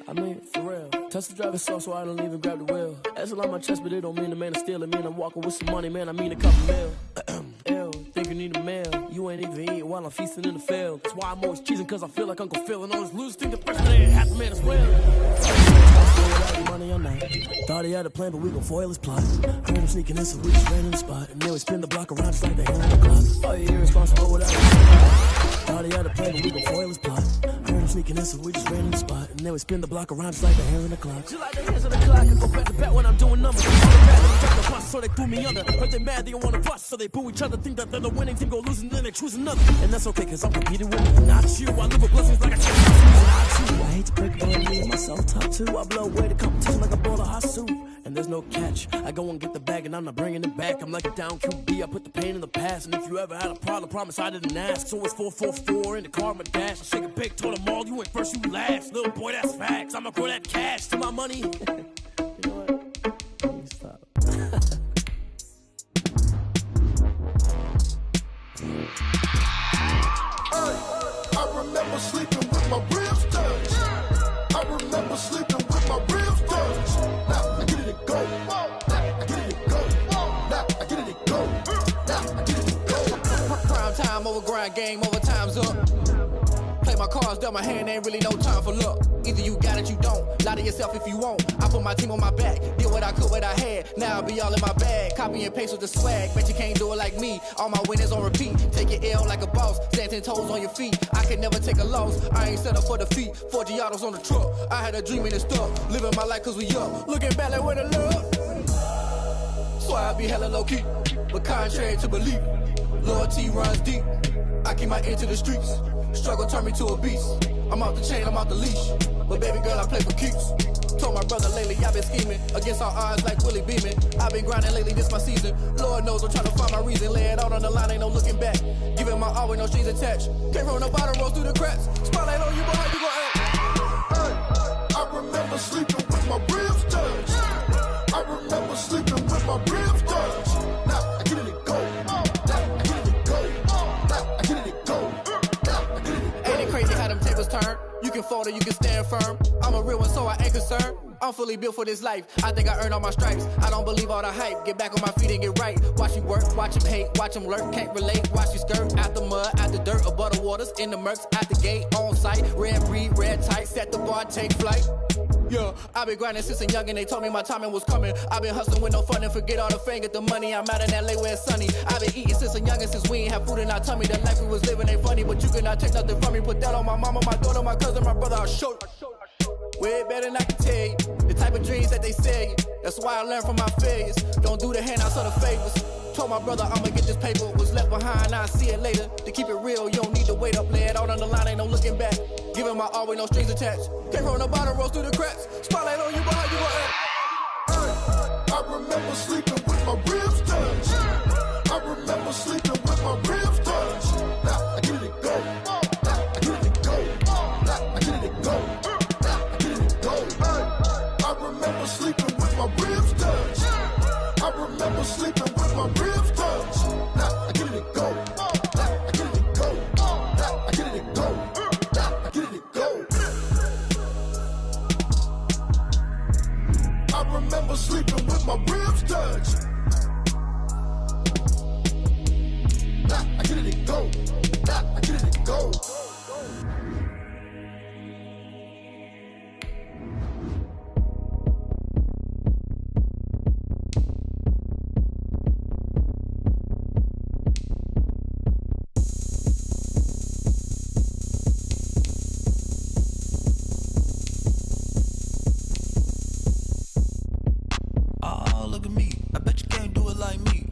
I mean, for real. Touch the driver's sauce so I don't even grab the wheel. That's on my chest, but it don't mean the man is stealing. Mean I'm walking with some money, man. I mean a couple mil. Ew, think you need a meal. You ain't even eating while I'm feasting in the field. That's why I'm always cheesing, cause I feel like Uncle Phil. And all his losers think the first man ain't half the man as well. Money or not. Thought he had a plan, but we gon' foil his plot. Heard him sneaking in, so we just ran in the spot. And then we spin the block around just like the hand on the clock. Oh, you irresponsible without Thought he had a plan, but we gon' foil his plot. Heard him sneaking in, so we just ran in the spot. And then we spin the block around just like the hands on the clock. Just like the hands on the clock, I go back to back when I'm doing numbers. So they threw me under. Heard they mad, they don't wanna bust. So they boo each other, think that they're the winning team, go losing, then they choose another. And that's okay, cause I'm competing with me, not you. I live with blessings like I can't stop losing, I hate to break it, but me and myself top two. I blow away the competition like a bowl of hot soup. And there's no catch. I go and get the bag and I'm not bringing it back. I'm like a down QB, I put the pain in the past. And if you ever had a problem, promise I didn't ask. So it's 4-4-4 in the car, my dash. I shake a big, told them all, you ain't first, you last. Little boy, that's facts. I'ma grow that cash to my money. You know what? Let me stop. I remember sleeping with my ribs touched. I remember sleeping with my ribs touched. Now I get it and go. Now I get it and go. Now I get it and go. Now I get it and go. Prime time over grind, game over, time's up. Play my cards, dealt my hand, ain't really no time for luck. Either you got it, you don't. Lie to yourself if you won't. I put my team on my back, did what I could, what I had. Now I'll be all in my bag. Copy and paste with the swag. Bet you can't do it like me. All my winners on repeat. Take your L like a boss. Stand 10 toes on your feet. I can never take a loss. I ain't set up for defeat. 4 Giottos on the truck. I had a dream and it's stuck. Living my life cause we up. Looking back like where the love. So I be hella low key. But contrary to belief, loyalty runs deep. I keep my ear to the streets. Struggle turned me to a beast. I'm off the chain, I'm off the leash. But baby girl, I play for keeps. Told my brother lately, I've been scheming. Against all odds like Willie Beeman. I've been grinding lately, this my season. Lord knows I'm trying to find my reason. Lay it out on the line, ain't no looking back. Giving my all with no strings attached. Came from the bottom, rose through the cracks. Spotlight on you, boy, how you gon' act? I remember sleeping with my ribs touched. I remember sleeping with my ribs touched. Now I get it and go. Now I get it and go. Now I get it and go. Ain't it crazy how them tables turn? You can fold or you can stand firm. I'm a real one, so I ain't concerned. I'm fully built for this life. I think I earned all my stripes. I don't believe all the hype. Get back on my feet and get right. Watch you work, watch him hate, watch him lurk. Can't relate, watch you skirt. Out the mud, out the dirt, above the waters, in the murks, out the gate, on site. Red breed, red tight, set the bar, take flight. Yeah, I been grinding since a youngin', they told me my timing was coming. I been hustling with no fun and forget all the fame, get the money. I'm out in LA where it's sunny. I been eating since a youngin', since we ain't have food in our tummy. The life we was living ain't funny, but you cannot take nothing from me. Put that on my mama, my daughter, my cousin, my brother, I'll show you. Way better than I can tell you. The type of dreams that they sell you. That's why I learned from my failures. Don't do the handouts or the favors. Told my brother I'ma get this paper. Was left behind, I'll see it later. To keep it real, you don't need to wait up. Lay it out on the line, ain't no looking back. Giving my all with no strings attached. Came from the bottom, rose through the cracks. Spotlight on you, boy, how you gon' act? I remember sleeping with my ribs touched. I remember sleeping with my ribs touched. Now I get it and go. Now I get it and go. Now I get it and go. Now I get it and go. I remember sleeping with my ribs touched. I remember sleeping with my ribs touched. Now I get it and go. Now I get it and go. Now I get it and go. Now I get it and go. I remember sleeping with my ribs touched. Now I get it and go. Now I get it and go. Oh, look at me. I bet you can't do it like me.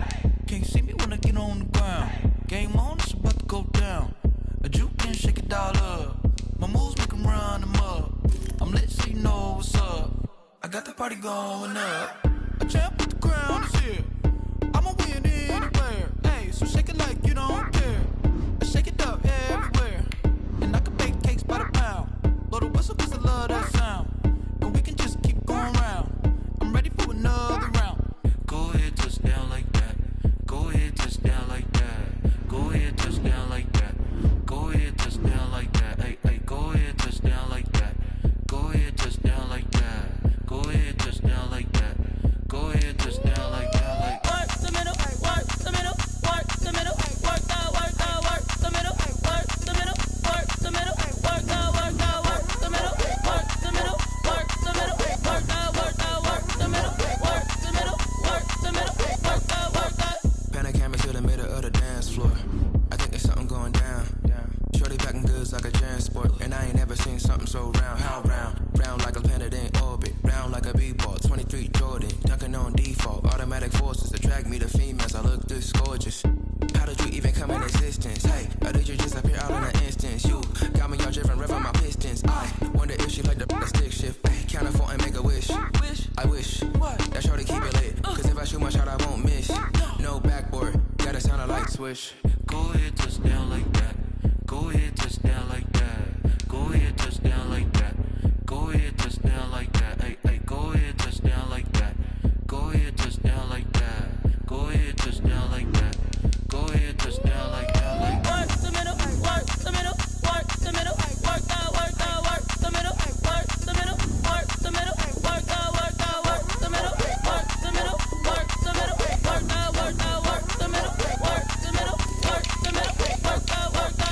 Can't see me when I get on the ground. Game on, it's about to go down. A juke and shake it all up. My moves make them run them up. I'm lit so you know what's up. I got the party going up. A champ with the crown is here. I'ma win anywhere. Hey, so shake don't care. I shake it up everywhere. And I can bake cakes by the pound. Blow the whistle cause I love that sound. And we can just keep going round. I'm ready for another round. Go ahead, touch down like that. Go ahead, touch down like that. Go ahead, touch down like that. Go ahead, touch down like that. Hey, hey, go ahead, touch down like that. Go ahead, touch down like that. Go ahead, touch down like that. Go ahead, touch down like that. Like work the middle, work the middle, work the middle, work the middle, work the middle, work the middle, work the middle, work the middle, work the middle, work the middle, work the middle, work the. Pan a camera to the middle of the dance floor. I think there's something going down. Shorty packing goods like a transport, and I ain't never seen something so round. How round? Round like a planet in orbit, round like a b-ball. 23 Jordan, dunking on default. Automatic forces attract me to females. I look this gorgeous. How did you even come in existence? Hey, or did you just appear out in an instance? You got me all driven, revving my pistons. I wonder if she like the stick shift. Count a four and make a wish. I wish that shorty keep it lit. Cause if I shoot my shot, I won't miss. No backboard, gotta sound a light switch. go ahead, touch down like that. Go ahead, touch down like that. Go ahead, touch down like that. Go ahead, touch down like that. Hey, hey, go ahead, touch down like that. Go ahead, touch down like that. Go ahead, touch down like that. Go ahead, touch down like that. Like work the middle, work the middle, work the middle, work the middle, work the middle, work the middle, work the middle, work the middle, work the middle, work the middle, work the middle, work the middle, work the middle, work the.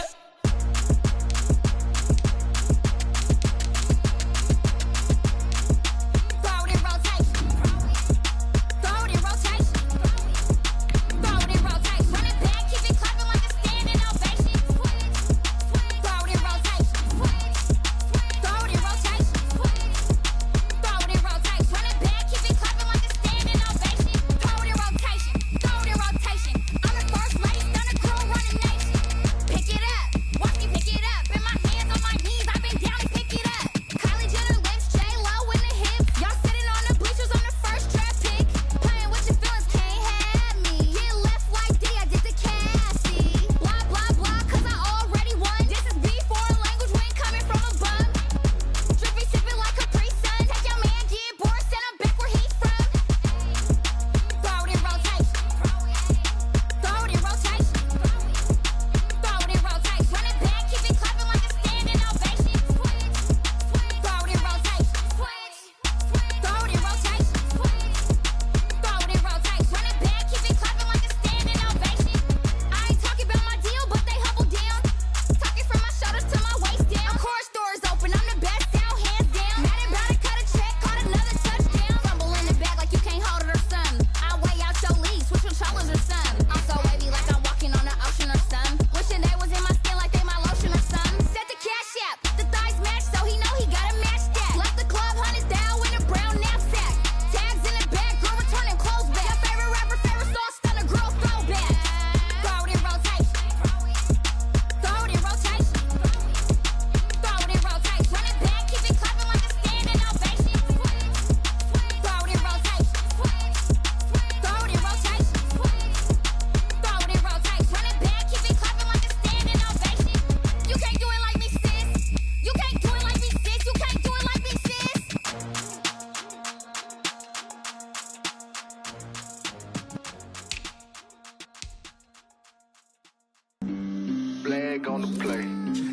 Flag on the play.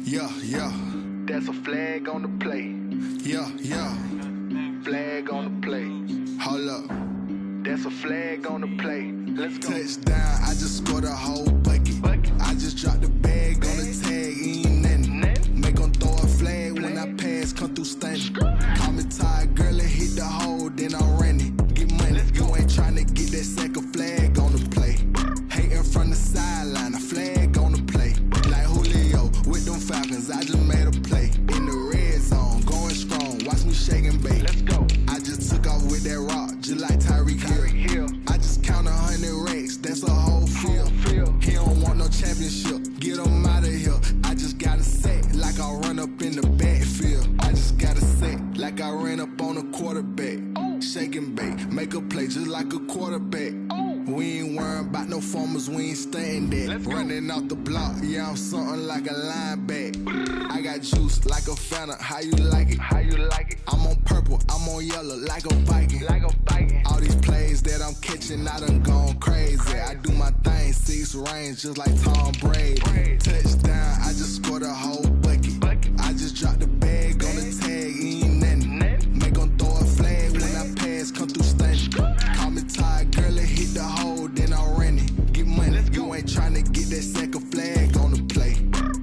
Yeah, yeah. That's a flag on the play. Yeah, yeah. Flag on the play. Hold up. That's a flag on the play. Let's go. Touchdown, I just scored a whole bucket. I just dropped the bag on the tag, ain't nothing. Make them throw a flag when I pass, come through stunning. Call me tired, girl, and hit the hole, then I'm running. Get money, you ain't tryna get that second flag on the play. Hating from the sideline, a flag on the play. Like Julio with them Falcons, I just made a play. In the red zone, going strong, watch me shake and bake. Let's go. I just took off with that rock, just like Tyreek Hill. I just count 100 racks, that's a whole field. He don't want no championship, get him out of here. I just gotta set like I run up in the backfield. I just gotta set like I ran up on a quarterback. Shake and bake, make a play just like a quarterback. We ain't worrying about no formers, we ain't staying there. Running off the block, yeah, I'm something like a linebacker. I got juice like a Fanta, how you like it? How you like it? I'm on purple, I'm on yellow, like a Viking. Like a Viking. All these plays that I'm catching, I done gone crazy. I do my thing, 6 range, just like Tom Brady. Touchdown, I just scored a whole bucket. I just dropped the bag on the tag, ain't nothing. Make 'em throw a flag when I pass, come through stunning. Call me tired, girl, it hit the hole, then I ran it. Get money, you ain't tryna get that second flag on the play.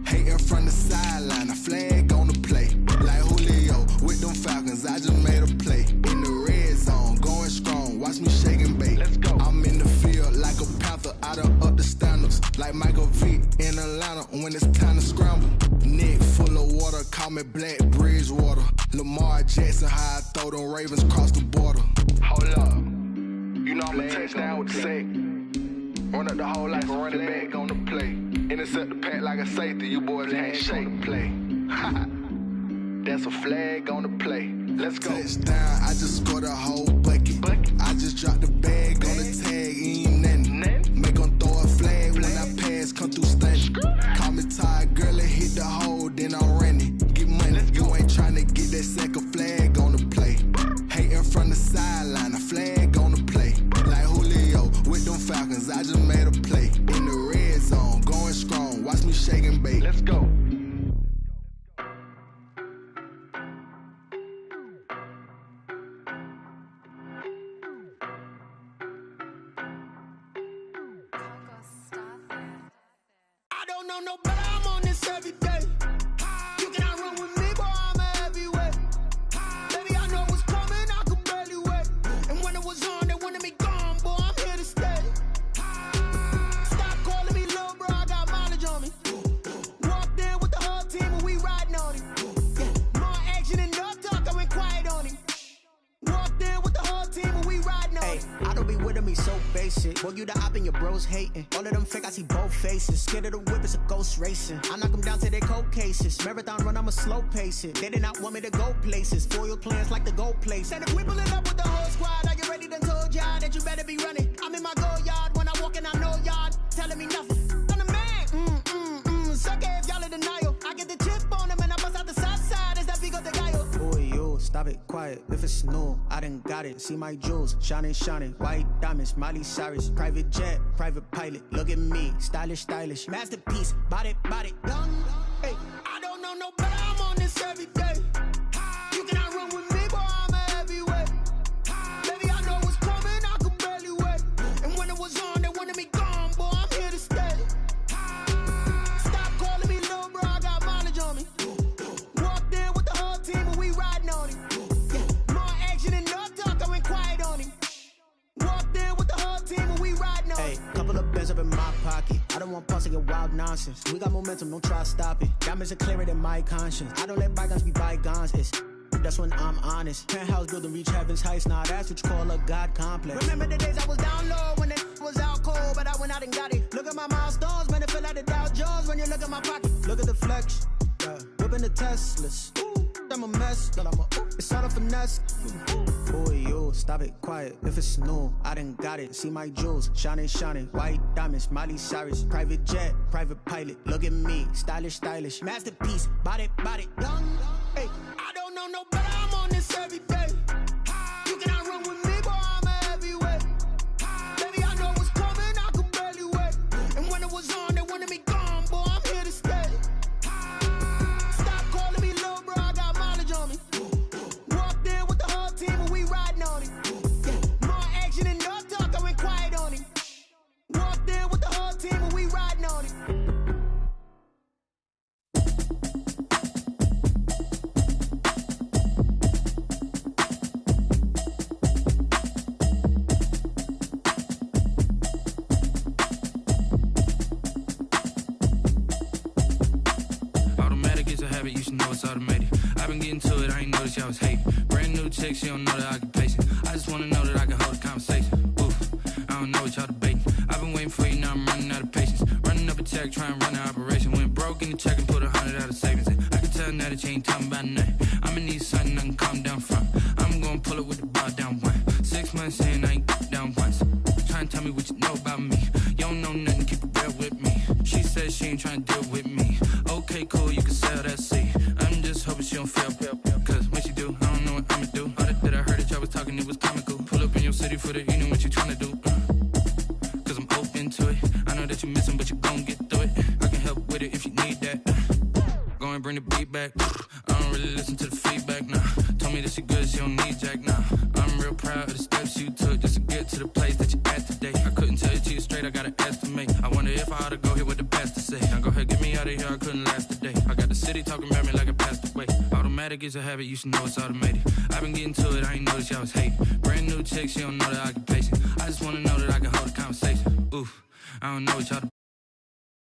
Hating from the sideline, a flag on the play. Like Julio with them Falcons, I just made a play. In the red zone, going strong, watch me shake and bake. Let's go. I'm in the field like a Panther, I done up the standards. Like Michael Vick in Atlanta when it's time to scramble. Neck full of water, call me Black Bridgewater. Lamar Jackson, how I throw them Ravens across the border. Hold up, you know I'm a touchdown with the sack. Run up the whole life a running back on the play. Intercept the pack like a safety, you boys can't shake the play. That's a flag on the play. Let's go. Touchdown, I just scored a whole bucket. I just dropped the bag on the tag, ain't nothing. Make 'em throw a flag when I pass, come through stunning. Call me tired, girl, it hit the hole, then I ran it. Get money, you ain't tryna get that second flag on the play. Hating from the sideline, a flag on the play. Like Julio with them Falcons, I just made a play. In the red zone, going strong, watch me shake and bake. Let's go. I don't know no better, I'm on this every day. You cannot run with me, boy, I'm a heavyweight. Baby, I know what's coming, I could barely wait. And when it was on, they wanted me gone, boy, I'm here to stay. Stop calling me little bro, I got mileage on me. Walked in with the whole team and we riding on him. More action and no talk, I went quiet on him. Walked in with the whole team and we riding on him. I don't be with him, he's so basic. Boy, you the op and your bros hating. All of them fake, I see both faces. Scared of the whip, it's a ghost racing. I knock them down to their cold cases. Marathon run, I'ma slow pace it. They did not want me to go places. Foil plans like the go place. And if we pulling up with the whole squad, are you ready? Done told y'all that you better be running. I'm in my go yard when I walk in, I know y'all telling me nothing. I'm the man, suck it if y'all in denial. I get the chip on them and I bust out the south side as that Vigo de Gallo. Boy, yo, stop it, quiet. If it's new, I done got it. See my jewels, shining, shining. White diamonds, Miley Cyrus. Private jet, private pilot. Look at me, stylish, stylish. Masterpiece, body, young. Hey, I don't know no better, I'm on this every day. You cannot run with me, boy, I'm a heavyweight. Baby, I know what's coming, I could barely wait. And when it was on, they wanted me gone, boy, I'm here to stay. Stop calling me little bro, I got mileage on me. Walked in with the whole team and we riding on him. More action and no talk, I went quiet on him. Walked in with the whole team and we riding on him. Hey, couple of bands up in my pocket. I don't want pulse your wild nonsense. We got momentum, don't try to stop it. Diamonds are clearer than my conscience. I don't let bygones be bygones. It's that's when I'm honest. Penthouse building reach heaven's heights. Nah, that's what you call a God complex. Remember the days I was down low when it was out cold, but I went out and got it. Look at my milestones, man, it feel like the Dow Jones when you look at my pocket. Look at the flex, whipping the Teslas. I'm a mess, but it's all a finesse. Boy, yo, stop it, quiet. If it's new, I done got it. See my jewels, shining, shining. White diamonds, Miley Cyrus. Private jet, private pilot. Look at me, stylish, stylish. Masterpiece, body, young. Hey, I don't know no better, I'm on this every day. You cannot run with me, boy, I'm a heavyweight. Baby, I know what's coming, I could barely wait. And when it was on, they wanted me gone, boy, I'm here to stay. Stop calling me little bro, I got mileage on me. Walked in with the whole team and we riding on him. More action and no talk, I went quiet on him. Walked in with the whole team and we riding on him. You should know it's automated. I've been getting to it, I ain't noticed y'all was hating. Brand new chick, she don't know the occupation. I just wanna know that I can hold a conversation. Oof, I don't know what y'all debating. I've been waiting for you, now I'm running out of patience. Running up a check, trying to run an operation. Went broke in the check and put 100 out of savings in. I can tell now that you ain't talking about nothing. I'ma need something I can calm down from. I'm gonna pull it with the bar down one. 6 months in, I ain't down once. Trying to tell me what you Pull up in your city for the evening, what you tryna do? Cause I'm open to it. I know that you're missing, but you gon' get through it. I can help with it if you need that. Go and bring the beat back. I don't really listen to the feedback, nah. Told me that she good, she don't need Jack, nah. I'm real proud of the steps you took just to get to the place that you're at today. I couldn't tell you to you straight, I gotta estimate. I wonder if I ought to go here with the pastor say. Now go ahead, get me out of here, I couldn't last a day. I got the city talking about me like I passed away. Automatic is a habit, you should know it's automated. I've been getting to it, I ain't noticed y'all was hating. Brand new chick, she don't know that I can place it. I just wanna know that I can hold a conversation. Oof, I don't know what y'all